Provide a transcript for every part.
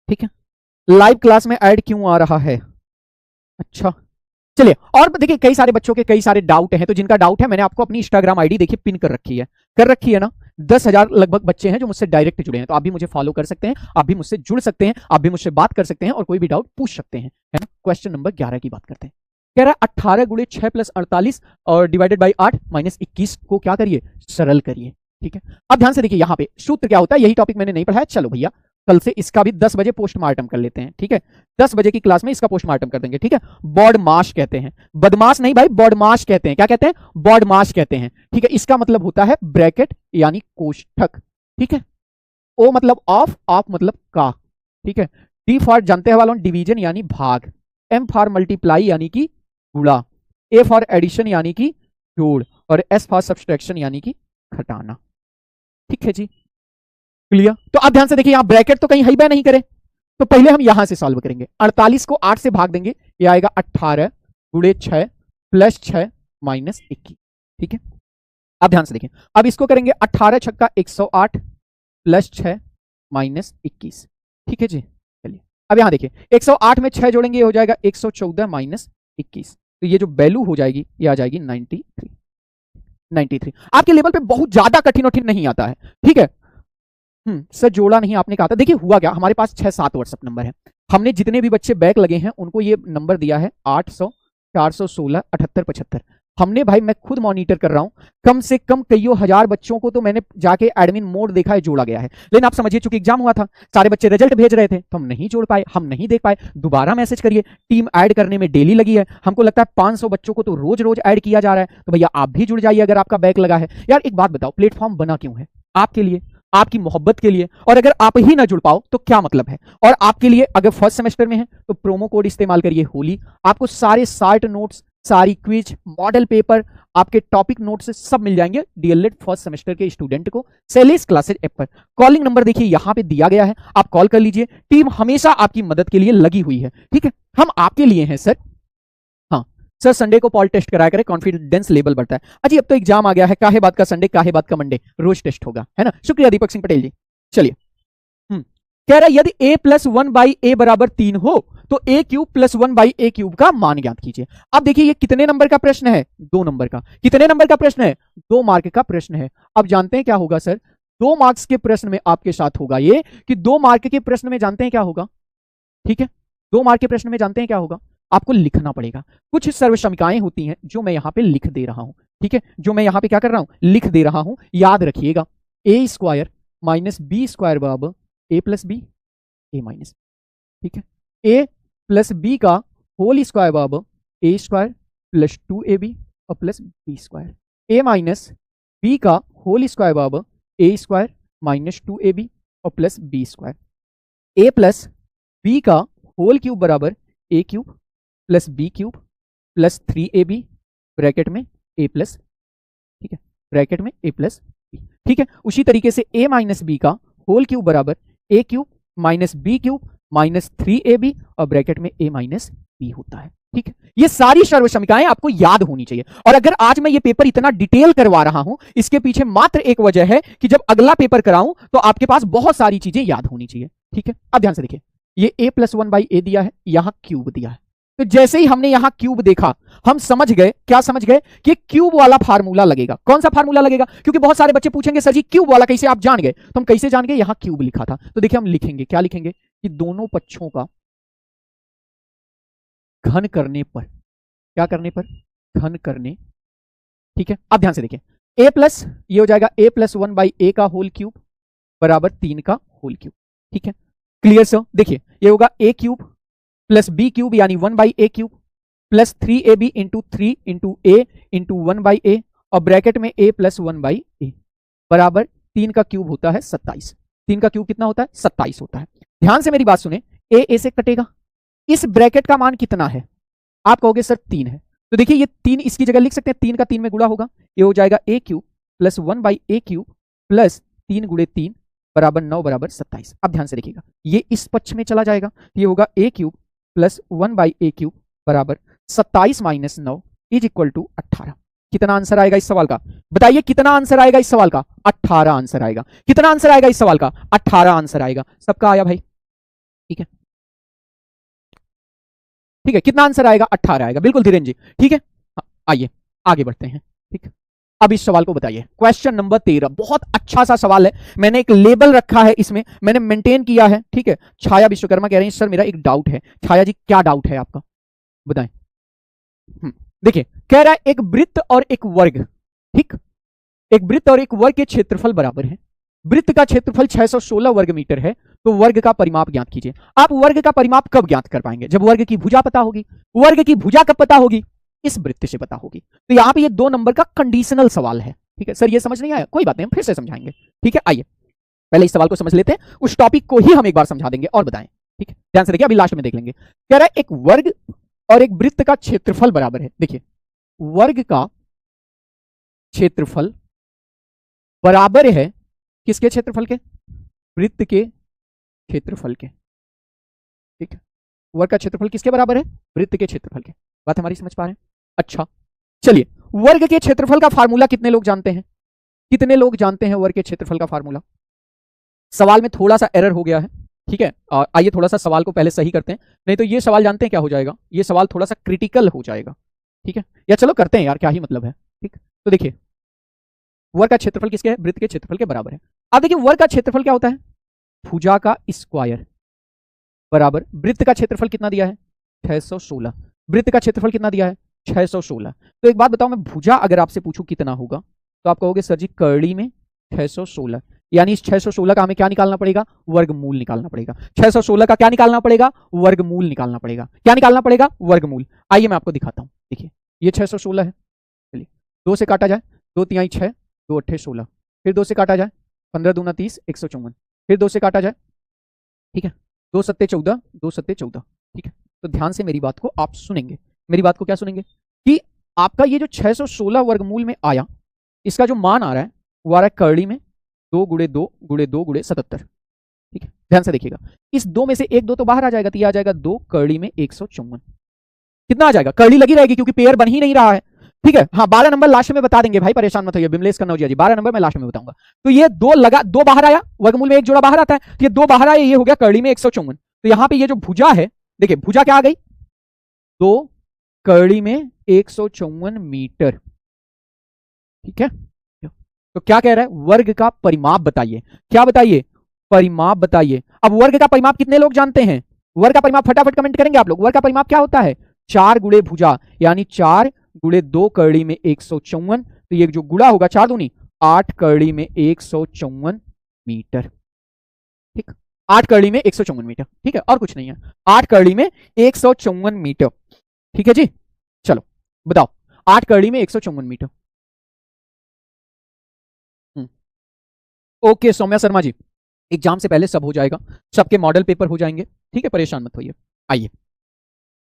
ठीक है, live class में ऐड क्यों आ रहा है? अच्छा चलिए, और देखिए कई सारे बच्चों के कई सारे डाउट हैं, तो जिनका डाउट है मैंने आपको अपनी इंस्टाग्राम आईडी देखिए पिन कर रखी है ना। 10,000 लगभग बच्चे हैं जो मुझसे डायरेक्ट जुड़े हैं, तो आप भी मुझे फॉलो कर सकते हैं, आप भी मुझसे जुड़ सकते हैं, आप भी मुझसे बात कर सकते हैं और कोई भी डाउट पूछ सकते हैं, है ना। क्वेश्चन नंबर 11 की बात करते हैं। कह रहा है 18 गुणे 6 प्लस 48 और डिवाइडेड बाई 8 माइनस 21 को क्या करिए, सरल करिए। ठीक है, अब ध्यान से देखिए यहाँ पे सूत्र क्या होता है, यही टॉपिक मैंने नहीं पढ़ा है। चलो भैया कल से इसका भी 10 बजे पोस्टमार्टम कर लेते हैं। ठीक है, 10 बजे की क्लास में इसका पोस्टमार्टम कर देंगे। ठीक है, बॉडमास कहते हैं, बदमाश नहीं भाई, बॉडमास कहते हैं। क्या कहते हैं? बॉडमास कहते हैं। ठीक है, इसका मतलब होता है ब्रैकेट यानी कोष्ठक। ठीक है, ओ मतलब ऑफ, ऑफ मतलब का। ठीक है, डी फॉर जानते हैं वालों डिवीजन यानी भाग, एम फॉर मल्टीप्लाई यानी कि गुणा, ए फॉर एडिशन यानी कि जोड़ और एस फॉर सब्सट्रैक्शन यानी कि घटाना। ठीक है जी, क्लियर। तो आप ध्यान से देखिए, यहां ब्रैकेट तो कहीं है ही नहीं करे, तो पहले हम यहां से सॉल्व करेंगे। 48 को 8 से भाग देंगे, ये आएगा 18 गुणे 6 प्लस 6 माइनस 21। ठीक है, अब ध्यान से देखिए, अब इसको करेंगे 18 छक्का 108 प्लस 6 माइनस 21। ठीक है जी, चलिए अब यहां देखिए 108 में 6 जोड़ेंगे, ये हो जाएगा 114 माइनस 21, तो ये जो वैल्यू हो जाएगी ये आ जाएगी 93। 93 आपके लेवल पे बहुत ज्यादा कठिन नहीं आता है। ठीक है, सर जोड़ा नहीं आपने कहा था। देखिए हुआ क्या, हमारे पास 6-7 व्हाट्सएप नंबर है, हमने जितने भी बच्चे बैक लगे हैं उनको ये नंबर दिया है 800 416 78 75। हमने भाई, मैं खुद मॉनिटर कर रहा हूं, कम से कम कईयों हजार बच्चों को तो मैंने जाके एडमिन मोड देखा है, जोड़ा गया है। लेकिन आप समझिए चूंकि एग्जाम हुआ था, सारे बच्चे रिजल्ट भेज रहे थे, तो हम नहीं जोड़ पाए, हम नहीं देख पाए। दोबारा मैसेज करिए, टीम ऐड करने में डेली लगी है, हमको लगता है 500 बच्चों को तो रोज रोज ऐड किया जा रहा है। तो भैया आप भी जुड़ जाइए अगर आपका बैक लगा है। यार एक बात बताओ, प्लेटफॉर्म बना क्यों है? आपके लिए, आपकी मोहब्बत के लिए। और अगर आप ही ना जुड़ पाओ तो क्या मतलब है? और आपके लिए अगर फर्स्ट सेमेस्टर में है तो प्रोमो कोड इस्तेमाल करिए होली, आपको सारे शार्ट नोट्स, सारी क्विज, मॉडल पेपर, आपके टॉपिक नोट्स सब मिल जाएंगे डीएलएड फर्स्ट सेमेस्टर के स्टूडेंट को सेलेस क्लासेज ऐप पर। कॉलिंग नंबर देखिए यहां पे दिया गया है, आप कॉल कर लीजिए, टीम हमेशा आपकी मदद के लिए लगी हुई है। ठीक है, हम आपके लिए हैं सर। हाँ सर, संडे को पॉल टेस्ट कराया करें, कॉन्फिडेंस लेवल बढ़ता है। अजी अब तो एग्जाम आ गया है, काहे बात का संडे, काहे बात का मंडे, रोज टेस्ट होगा, है ना। शुक्रिया दीपक सिंह पटेल जी। चलिए, कह रहा है यदि a प्लस 1 बाई ए बराबर 3 हो तो a cube plus 1 by a cube का मान ज्ञात कीजिए। अब देखिए ये कितने नंबर का प्रश्न है? 2 नंबर का। कितने नंबर का प्रश्न है? 2 मार्क का प्रश्न है। अब जानते हैं क्या होगा सर, 2 मार्क्स के प्रश्न में आपके साथ होगा ये कि 2 मार्क के प्रश्न में जानते हैं क्या होगा? ठीक है, 2 मार्क के प्रश्न में जानते हैं क्या होगा? आपको लिखना पड़ेगा। कुछ सर्वसमिकाएं होती हैं जो मैं यहां पे लिख दे रहा हूं। ठीक है, जो मैं यहां पे क्या कर रहा हूं, लिख दे रहा हूं, याद रखिएगा। A square minus b square बराबर a plus b a minus. ठीक है, ए प्लस बी का होल स्क्वायर बराबर ए स्क्वायर प्लस 2ab और plus b square. A minus b का होल स्क्वायर बराबर ए स्क्वायर माइनस 2ab और plus b square. A plus b का whole cube बराबर a cube plus b cube plus 3ab bracket में a plus, ठीक है, bracket में a plus B. ठीक है, उसी तरीके से ए माइनस बी का होल क्यूब बराबर a cube minus b cube minus 3ab और ब्रैकेट में ए माइनस बी होता है। ठीक है, ये सारी सर्वसमिकाएं आपको याद होनी चाहिए। और अगर आज मैं ये पेपर इतना डिटेल करवा रहा हूं, इसके पीछे मात्र एक वजह है कि जब अगला पेपर कराऊं तो आपके पास बहुत सारी चीजें याद होनी चाहिए। ठीक है, अब ध्यान से देखिए, ये a प्लस 1 बाई ए दिया है, यहां क्यूब दिया है। तो जैसे ही हमने यहां क्यूब देखा, हम समझ गए, क्या समझ गए कि क्यूब वाला फार्मूला लगेगा। कौन सा फार्मूला लगेगा? क्योंकि बहुत सारे बच्चे पूछेंगे सर जी क्यूब वाला कैसे आप जान गए, तो हम कैसे जान गए, यहां क्यूब लिखा था। तो देखिए हम लिखेंगे, क्या लिखेंगे कि दोनों पक्षों का घन करने पर, क्या करने पर, घन करने। ठीक है, अब ध्यान से देखिए, a प्लस, ये हो जाएगा a प्लस 1 बाई ए का होल क्यूब बराबर 3 का होल क्यूब। ठीक है, क्लियर सर। देखिए ये होगा a cube plus b cube यानी 1 by a cube plus 3ab into 3 into a into 1 by a और ब्रैकेट में a प्लस 1 बाई ए बराबर 3 का क्यूब होता है 27। 3 का क्यूब कितना होता है? 27 होता है। ध्यान से मेरी बात सुने, a से कटेगा, इस ब्रैकेट का मान कितना है? आप कहोगे सर 3 है, तो देखिए ये 3 इसकी जगह लिख सकते हैं, 3 का 3 में गुणा होगा, ये हो जाएगा a cube plus 1 by a cube plus 3 गुणे 3 बराबर 9 बराबर 27। अब ध्यान से देखिएगा, ये इस पक्ष में चला जाएगा, ये होगा a cube plus 1 by a cube बराबर 27 माइनस 9 इज इक्वल टू 18। कितना आंसर आएगा इस सवाल का? बताइए कितना आंसर आएगा इस सवाल का? 18 आंसर आएगा। कितना आंसर आएगा इस सवाल का? 18 आंसर आएगा। सबका आया भाई? ठीक है, ठीक है, कितना आंसर आएगा? 18 आएगा, बिल्कुल धीरेन्द्र जी, ठीक है। आइए आगे बढ़ते हैं, ठीक है। अब इस सवाल को बताइए, क्वेश्चन नंबर 13, बहुत अच्छा सा सवाल है, मैंने एक लेबल रखा है इसमें, मैंने मेंटेन किया है, ठीक है। छाया विश्वकर्मा कह रहे हैं सर मेरा एक डाउट है। छाया जी क्या डाउट है आपका, बताएं। देखिए कह रहा है एक वृत्त और एक वर्ग, ठीक, एक वृत्त और एक वर्ग के क्षेत्रफल बराबर है। वृत्त का क्षेत्रफल 616 वर्ग मीटर है, तो वर्ग का परिमाप ज्ञात कीजिए। आप वर्ग का परिमाप कब ज्ञात कर पाएंगे? जब वर्ग की भुजा पता होगी। वर्ग की भुजा कब पता होगी? इस वृत्त से पता होगी। तो यहां पे ये 2 नंबर का कंडीशनल सवाल है, ठीक है। सर ये समझ नहीं आया, कोई बात नहीं, हम फिर से समझाएंगे, ठीक है। आइए पहले इस सवाल को समझ लेते हैं, उस टॉपिक को ही हम एक बार समझा देंगे और बताएं, ठीक है। ध्यान से देखिए, अभी लास्ट में देख लेंगे। कह रहा है एक वर्ग और एक वृत्त का क्षेत्रफल बराबर है। देखिए वर्ग का क्षेत्रफल बराबर है किसके क्षेत्रफल के? वृत्त के क्षेत्रफल के, ठीक है। वर्ग का क्षेत्रफल किसके बराबर है? वृत्त के क्षेत्रफल के। बात हमारी समझ पा रहे हैं? अच्छा चलिए, वर्ग के क्षेत्रफल का फार्मूला कितने लोग जानते हैं? कितने लोग जानते हैं वर्ग के क्षेत्रफल का फार्मूला? सवाल में थोड़ा सा एरर हो गया है, ठीक है। आइए थोड़ा सा सवाल को पहले सही करते हैं, नहीं तो ये सवाल जानते हैं क्या हो जाएगा, ये सवाल थोड़ा सा क्रिटिकल हो जाएगा, ठीक है। या चलो करते हैं यार, क्या ही मतलब है, ठीक। तो देखिए वर्ग का क्षेत्रफल किसके है? वृत्त के क्षेत्रफल के बराबर है। अब देखिए वर्ग का क्षेत्रफल क्या होता है? भुजा का स्क्वायर बराबर वृत्त का क्षेत्रफल कितना दिया है? 616। वृत्त का क्षेत्रफल कितना दिया है? 616। तो एक बात बताओ, मैं भुजा अगर आपसे पूछूं कितना होगा, तो आप कहोगे सर जी करड़ी में 616, यानी इस 616 का हमें क्या निकालना पड़ेगा? वर्गमूल निकालना पड़ेगा। 616 का क्या निकालना पड़ेगा? वर्गमूल निकालना पड़ेगा। क्या निकालना पड़ेगा? वर्गमूल। आइए मैं आपको दिखाता हूं, देखिए ये 616 है, चलिए 2 से काटा जाए, 2 तिहाई 6, 2 अट्ठे 16, फिर 2 से काटा जाए, 15 दूना 30, 154, फिर 2 से काटा जाए, ठीक है, 2 सत्ते 14, 2 सत्ते 14, ठीक है। तो ध्यान से मेरी बात को आप सुनेंगे, मेरी बात को क्या सुनेंगे कि आपका ये जो 616 वर्गमूल में आया, इसका जो मान आ रहा है वो आ रहा है करड़ी में 2 गुणे 2 गुणे 2 गुणे 77, ठीक है। ध्यान से देखिएगा, इस 2 में से 1 2 तो बाहर आ जाएगा, तो ये आ जाएगा 2 करड़ी में 154। कितना आ जाएगा? करड़ी लगी रहेगी क्योंकि पेयर बन ही नहीं रहा है, ठीक है। हाँ 12 नंबर लास्ट में बता देंगे भाई, परेशान मत होइए, बिमलेश कन्नौजिया जी 12 नंबर मैं लास्ट में बताऊंगा। तो ये 2 लगा, 2 बाहर आया, वर्गमूल में 1 जोड़ा बाहर आता है, तो ये 2 बाहर आया, ये हो गया करड़ी में 154। तो यहां पे ये जो भुजा है, देखिए भुजा क्या आ गई? 2 करड़ी में 154 मीटर, ठीक है। तो क्या कह रहा है? वर्ग का परिमाप बताइए। क्या बताइए? परिमाप बताइए। अब वर्ग का परिमाप कितने लोग जानते हैं? वर्ग का परिमाप फटाफट कमेंट करेंगे आप लोग। वर्ग का परिमाप क्या होता है? 4 गुणे भुजा, यानी 4 गुणे 2 करड़ी में 154, तो ये जो गुणा होगा 4 दूनी 8 करड़ी में 154 मीटर, ठीक। 8 करड़ी में 154 मीटर, ठीक है, और कुछ नहीं है, 8 करड़ी में 154 मीटर, ठीक है जी। चलो बताओ, 8 करड़ी में 154 metre. Okay Saumya Sharma ji, exam से पहले सब हो जाएगा, सबके मॉडल पेपर हो जाएंगे, ठीक है, परेशान मत होइए। आइए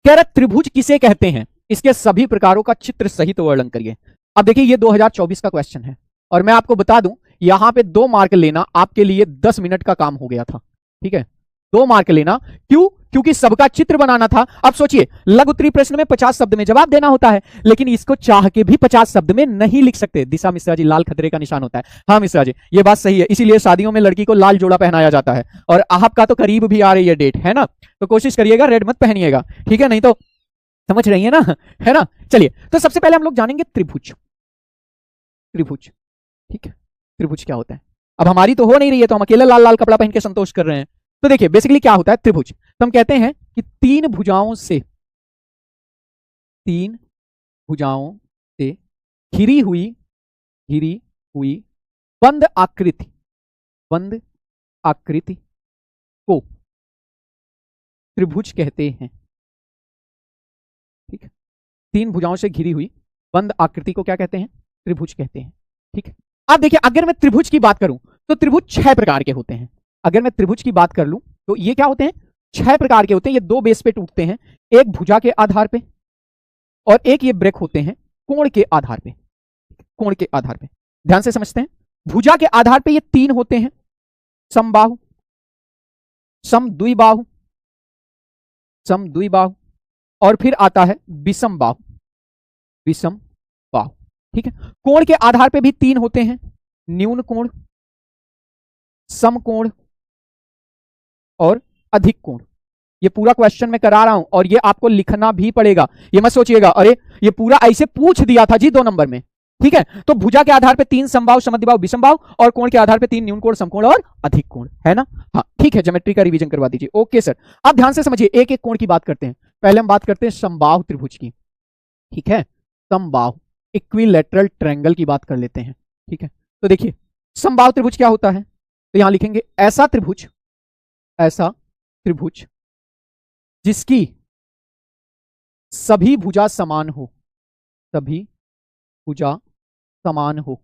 कह रहा त्रिभुज किसे कहते हैं? इसके सभी प्रकारों का चित्र सहित वर्णन करिए। अब देखिए ये 2024 का क्वेश्चन है, और मैं आपको बता दूं यहां पे 2 मार्क लेना आपके लिए 10 मिनट का काम हो गया था, ठीक है। 2 मार्क लेना, क्यों? क्योंकि सबका चित्र बनाना था। अब सोचिए लघु उत्तरीय प्रश्न में 50 शब्द में जवाब देना होता है, लेकिन इसको चाह के भी 50 शब्द में नहीं लिख सकते। दिशा मिश्रा जी, लाल खतरे का निशान होता है। हाँ मिश्रा जी ये बात सही है, इसीलिए शादियों में लड़की को लाल जोड़ा पहनाया जाता है। और आपका तो करीब भी आ रही है डेट, है ना, तो कोशिश करिएगा रेड मत पहनिएगा, ठीक है, नहीं तो समझ रही है ना, है ना। चलिए तो सबसे पहले हम लोग जानेंगे त्रिभुज। त्रिभुज, ठीक है, त्रिभुज क्या होता है? अब हमारी तो हो नहीं रही है, तो हम अकेले लाल लाल कपड़ा पहन के संतोष कर रहे हैं। तो देखिए बेसिकली क्या होता है त्रिभुज, तो हम कहते हैं कि 3 भुजाओं से घिरी हुई बंद आकृति को त्रिभुज कहते हैं, ठीक है। 3 भुजाओं से घिरी हुई बंद आकृति को क्या कहते हैं? त्रिभुज कहते हैं, ठीक है। अब देखिए अगर मैं त्रिभुज की बात करूं तो त्रिभुज 6 प्रकार के होते हैं। अगर मैं त्रिभुज की बात कर लूं तो ये क्या होते हैं? 6 प्रकार के होते हैं। ये 2 बेस पे टूटते हैं, एक भुजा के आधार पे और एक ये ब्रेक होते हैं कोण के आधार पे। कोण के आधार पे ध्यान से समझते हैं। भुजा के आधार पे ये 3 होते हैं, समबाहु, समद्विबाहु और फिर आता है विषम बाहु, ठीक है। कोण के आधार पे भी 3 होते हैं, न्यून कोण, समकोण और अधिक कोण, ये पूरा क्वेश्चन मैं करा रहा हूं और ये आपको लिखना भी पड़ेगा। ये मत सोचिएगा अरे ये पूरा ऐसे पूछ दिया था जी 2 नंबर में, ठीक है। तो भुजा के आधार पे 3 समबाहु, समद्विबाहु, विषमबाहु और कोण के आधार पे 3 न्यून कोण, समकोण और अधिक कोण, है ना। हाँ ठीक है, ज्योमेट्री का रिवीजन करवा दीजिए। ओके सर, अब ध्यान से समझिए, एक एक कोण की बात करते हैं। पहले हम बात करते हैं समबाहु त्रिभुज की, ठीक है। समबाहु इक्विलैटरल ट्रायंगल की बात कर लेते हैं, ठीक है। तो देखिए समबाहु त्रिभुज क्या होता है, तो यहां लिखेंगे ऐसा त्रिभुज जिसकी सभी भुजा समान हो, सभी भुजा समान हो,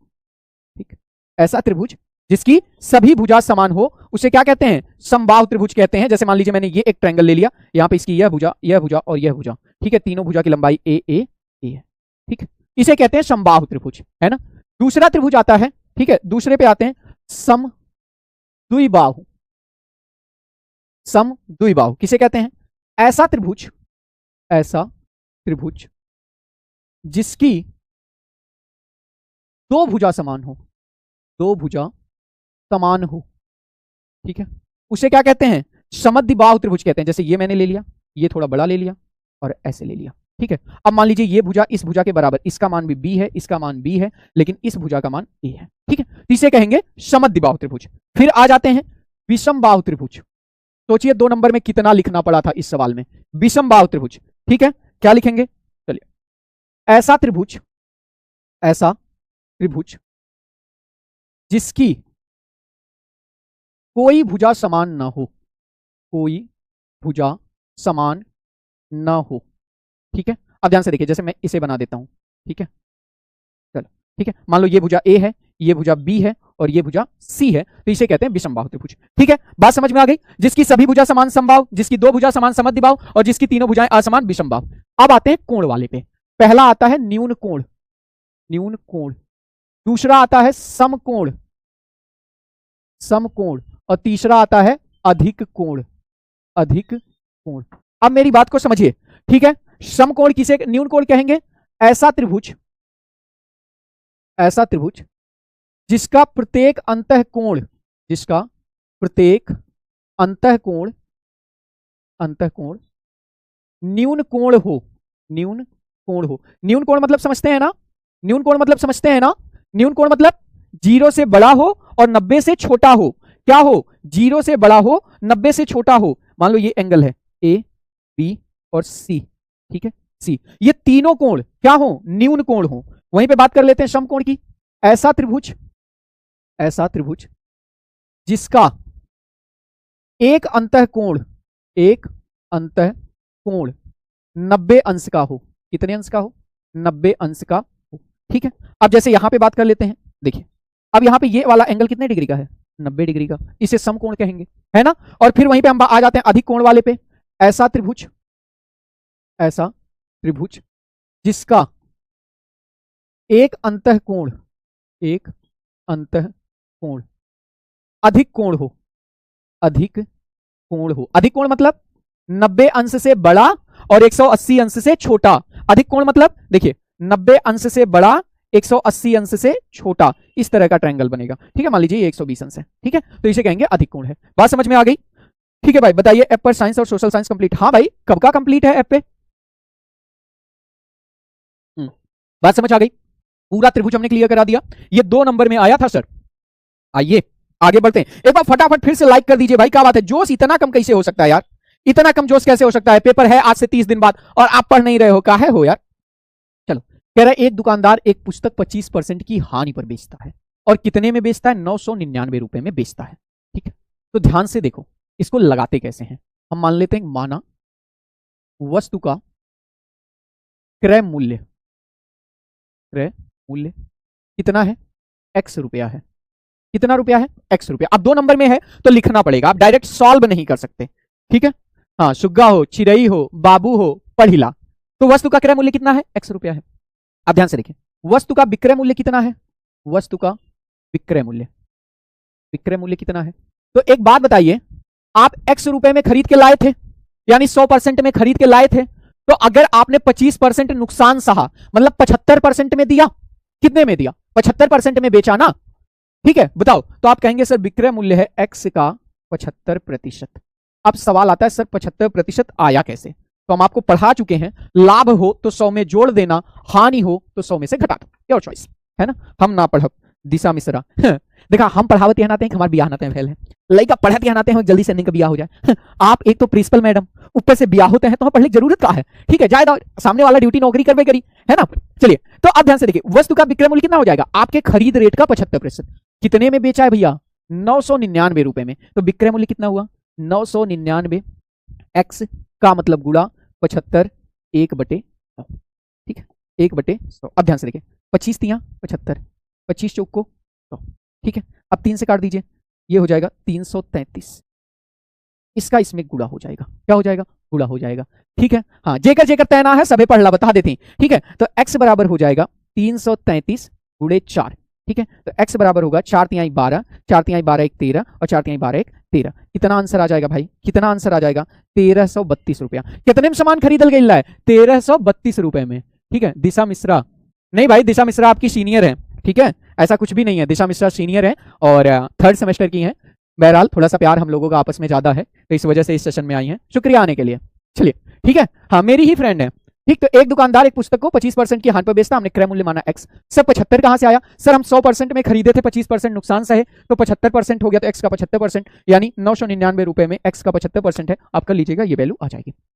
ठीक। ऐसा त्रिभुज जिसकी सभी भुजा समान हो उसे क्या कहते हैं, समबाहु त्रिभुज कहते हैं। जैसे मान लीजिए मैंने ये एक ट्रायंगल ले लिया, यहां पे इसकी यह भुजा और यह भुजा, ठीक है। तीनों भुजा की लंबाई ए है, ठीक है। इसे कहते हैं समबाहु त्रिभुज, है ना। दूसरा त्रिभुज आता है, ठीक है, दूसरे पे आते हैं समद्विबाहु। समद्विबाहु किसे कहते हैं, ऐसा त्रिभुज जिसकी 2 भुजा समान हो, 2 भुजा समान हो, ठीक है, उसे क्या कहते हैं, समद्विबाहु त्रिभुज कहते हैं। जैसे ये मैंने ले लिया, ये थोड़ा बड़ा ले लिया और ऐसे ले लिया, ठीक है। अब मान लीजिए ये भुजा इस भुजा के बराबर, इसका मान भी b है, इसका मान b है, लेकिन इस भुजा का मान a है, ठीक है। इसे कहेंगे समद्विबाहु त्रिभुज। फिर आ जाते हैं विषमबाहु त्रिभुज। सोचिए 2 नंबर में कितना लिखना पड़ा था इस सवाल में, विषमबाहु त्रिभुज, ठीक है। क्या लिखेंगे, चलिए, ऐसा त्रिभुज जिसकी कोई भुजा समान ना हो, कोई भुजा समान ना हो, ठीक है। अब ध्यान से देखिए, जैसे मैं इसे बना देता हूं, ठीक है, चलो, ठीक है। मान लो ये भुजा ए है, ये भुजा बी है और ये भुजा सी है, तो इसे कहते हैं विषमबाहु त्रिभुज, ठीक है। बात समझ में आ गई, जिसकी सभी भुजा समान समबाहु, जिसकी 2 भुजा समान समद्विबाहु और जिसकी तीनों भुजाएं असमान विषमबाहु। अब आते हैं कोण वाले पे। पहला आता है न्यून कोण, दूसरा आता है समकोण, और तीसरा आता है अधिक कोण। अब मेरी बात को समझिए, ठीक है। समकोण किसे, न्यून कोण कहेंगे ऐसा त्रिभुज जिसका प्रत्येक अंतःकोण न्यून कोण हो। न्यून कोण मतलब समझते हैं ना, न्यून कोण मतलब 0 से बड़ा हो और 90 से छोटा हो। क्या हो, 0 से बड़ा हो, 90 से छोटा हो। मान लो ये एंगल है ए, बी और सी, ठीक है, सी। ये तीनों कोण क्या हो, न्यून कोण हो। वहीं पे बात कर लेते हैं समकोण की। ऐसा त्रिभुज जिसका एक अंतःकोण 90 अंश का हो। कितने अंश का हो, 90 अंश का हो, ठीक है। अब जैसे यहां पे बात कर लेते हैं, देखिए अब यहां पे ये वाला एंगल कितने डिग्री का है, 90 डिग्री का, इसे समकोण कहेंगे, है ना। और फिर वहीं पे हम आ जाते हैं अधिक कोण वाले पे। ऐसा त्रिभुज जिसका एक अंतःकोण अधिक कोण हो। अधिक कोण मतलब 90 अंश से बड़ा और 180 अंश से छोटा। अधिक कोण मतलब देखिए 90 अंश से बड़ा, 180 अंश से छोटा, इस तरह का ट्रायंगल बनेगा, ठीक है। मान लीजिए ये 120 अंश है, ठीक है, तो इसे कहेंगे अधिक कोण है। बात समझ में आ गई, ठीक है भाई। बताइए ऐप पर साइंस और सोशल साइंस कंप्लीट। हाँ भाई, कब का कंप्लीट है ऐप पे, बात समझ आ गई। पूरा त्रिभुज हमने क्लियर करा दिया, ये 2 नंबर में आया था सर। आइए आगे बढ़ते हैं, एक बार फटाफट फिर से लाइक कर दीजिए भाई। क्या बात है, जोश इतना कम कैसे हो सकता है यार, इतना कम जोश कैसे हो सकता है। पेपर है आज से 30 दिन बाद और आप पढ़ नहीं रहे हो, काहे हो यार। चलो, कह रहा है एक दुकानदार एक पुस्तक 25% की हानि पर बेचता है, और कितने में बेचता है, 999 रुपए में बेचता है, ठीक है। तो ध्यान से देखो इसको लगाते कैसे हैं। हम मान लेते हैं, माना वस्तु का क्रय मूल्य कितना है, x रुपया है। कितना रुपया है, x रुपया। अब 2 नंबर में है तो लिखना पड़ेगा, आप डायरेक्ट सॉल्व नहीं कर सकते, ठीक है। हाँ, सुग्गा हो, चिड़ई हो, बाबू हो, पढ़िला, तो वस्तु का क्रय मूल्य कितना है, x रुपया है। अब ध्यान से देखिए, वस्तु का विक्रय मूल्य कितना है, वस्तु का विक्रय मूल्य कितना है। तो एक बात बताइए, आप x रुपए में खरीद के लाए थे, यानी 100% में खरीद के लाए थे, तो अगर आपने 25% नुकसान सहा, मतलब 75% में दिया, कितने में दिया, 75% में बेचा ना, ठीक है। बताओ, तो आप कहेंगे सर विक्रय मूल्य है x का 75%। अब सवाल आता है सर 75% आया कैसे? तो हम आपको पढ़ा चुके हैं, लाभ हो तो 100 में जोड़ देना, हानि हो तो 100 में से घटा दो, योर चॉइस, है ना। हम ना पढ़ब दिशा मिश्रा देखा, हम पढ़ावत यहाँ आते हैं, हमारे बियाह नाते हैं फैल है, लड़का पढ़त यहाँ आते हैं जल्दी से नहीं का बियाह हो जाए आप एक तो प्रिंसिपल मैडम, ऊपर से बियाह होते हैं, तो पढ़ने की जरूरत क्या है? ठीक है, जाए सामने वाला ड्यूटी नौकरी करवे करी, है ना। चलिए, तो अब ध्यान से देखिए, वस्तु का विक्रय मूल्य कितना हो जाएगा? आपके खरीद रेट का 75%। कितने में बेचा है भैया? 999 रुपए में। तो विक्रय मूल्य कितना हुआ? 999 एक्स का मतलब गुणा 75 1/9, ठीक है, 1/100। अब ध्यान से देखिए, 25 तिया 75, 25 चौक को 100, ठीक है। अब 3 से काट दीजिए, ये हो जाएगा 333, इसका इसमें गुणा हो जाएगा, क्या हो जाएगा? गुणा हो जाएगा, ठीक है। हाँ, जेकर जेकर तैना है सबे पढ़ ला, बता देते हैं, ठीक है। तो x बराबर हो जाएगा 333 गुणे 4, ठीक है। तो x बराबर होगा 4 तिहाई 12, 4 तिहाई 12 1 13 और 4 तिहाई 12 1 13। कितना आंसर आ जाएगा भाई? कितना आंसर आ जाएगा? 1332 रुपया। कितने में सामान खरीदल गई है? 1332 रुपए में, ठीक है। दिशा मिश्रा नहीं भाई, दिशा मिश्रा आपकी सीनियर है, ठीक है, ऐसा कुछ भी नहीं है, दिशा मिश्रा सीनियर है और 3rd सेमेस्टर की है। बहरहाल थोड़ा सा प्यार हम लोगों का आपस में ज्यादा है, तो इस वजह से इस सेशन में आई है, शुक्रिया आने के लिए। चलिए, ठीक है, हाँ मेरी ही फ्रेंड है, ठीक। तो एक दुकानदार एक पुस्तक को 25% की हानि पर बेचता, हमने क्रय मूल्य माना x। सर 75 कहां से आया? सर हम 100% में खरीदे थे, 25% नुकसान सहे, तो 75% हो गया, तो x का 75% यानी 999 रुपए में x का 75% है, आप कर लीजिएगा, ये वैल्यू आ जाएगी।